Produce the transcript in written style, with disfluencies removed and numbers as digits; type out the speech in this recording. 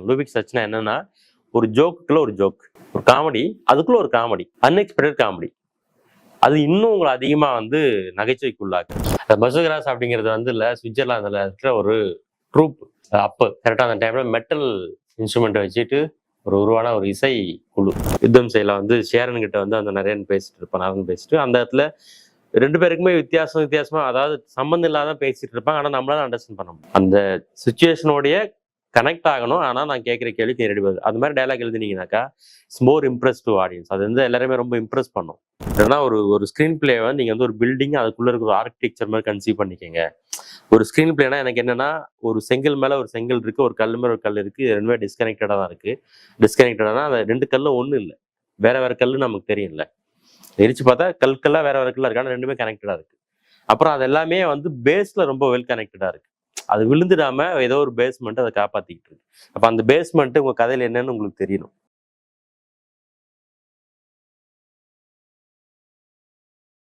லூபிக் சர்ச்னா என்னன்னா, ஒரு ஜோக்குள்ள ஒரு ஜோக், ஒரு காமெடி, அதுக்குள்ள ஒரு காமெடி, அன்எக்ஸ்பெக்டட் காமெடி. அது இன்னும் உங்களை அதிகமா வந்து நகைச்சுவைக்குள்ளாக்கு. பசுகிராஸ் அப்படிங்கிறது வந்து இல்ல, சுவிட்சர்லாந்துல இருக்கிற ஒரு ட்ரூப். அப்போ கரெக்டாக அந்த டைம்ல மெட்டல் இன்ஸ்ட்ருமெண்ட்டை வச்சுட்டு உருவான ஒரு இசை குழு. யுத்தம் செய்யல வந்து ஷேரன் கிட்ட வந்து அந்த நிறைய பேசிட்டு இருப்பான், பேசிட்டு அந்த இடத்துல ரெண்டு பேருக்குமே வித்தியாசமா, அதாவது சம்பந்தம் இல்லாத பேசிட்டு இருப்பாங்க. ஆனா நம்மளால அண்டர்ஸ்டாண்ட் பண்ண முடியும். அந்த சுச்சுவேஷனோடைய கனெக்ட் ஆகணும். ஆனா நான் கேட்குற கேள்விக்கு ரெடி பண்ணுது. அது மாதிரி டைலாக் எழுதினீங்கன்னாக்கா it's more impress to audience. அது வந்து எல்லாருமே ரொம்ப இம்ப்ரெஸ் பண்ணும். ஏன்னா ஒரு ஸ்க்ரீன் பிளேவை நீங்க வந்து ஒரு பில்டிங் அதுக்குள்ள இருக்கிற ஒரு ஆர்கிடெக்சர் மாதிரி கன்சீவ் பண்ணிக்கங்க. ஒரு ஸ்க்ரீன் பிளேனா எனக்கு என்னன்னா, ஒரு செங்கல் மேல ஒரு செங்கல் இருக்கு, ஒரு கல் மேல ஒரு கல் இருக்கு. இது ரெண்டுமே டிஸ்கனெக்டடா தான் இருக்கு. டிஸ்கனெக்டடானா அந்த ரெண்டு கல்லும் ஒண்ணு இல்லை, வேற வேற கல்லுன்னு நமக்கு தெரியும்ல. எரிச்சு பார்த்தா கல்கல்லா வேற வேற கல்லா இருக்கு, ஆனா ரெண்டுமே கனெக்டடா இருக்கு. அப்புறம் அது எல்லாமே வந்து பேஸ்ல ரொம்ப வெல் கனெக்டடா இருக்கு. அது விழுந்துடாம ஏதோ ஒரு பேஸ்மெண்ட் அதை காப்பாத்திக்கிட்டு இருக்கு. அப்ப அந்த பேஸ்மெண்ட் உங்க கதையில என்னன்னு உங்களுக்கு தெரியணும்.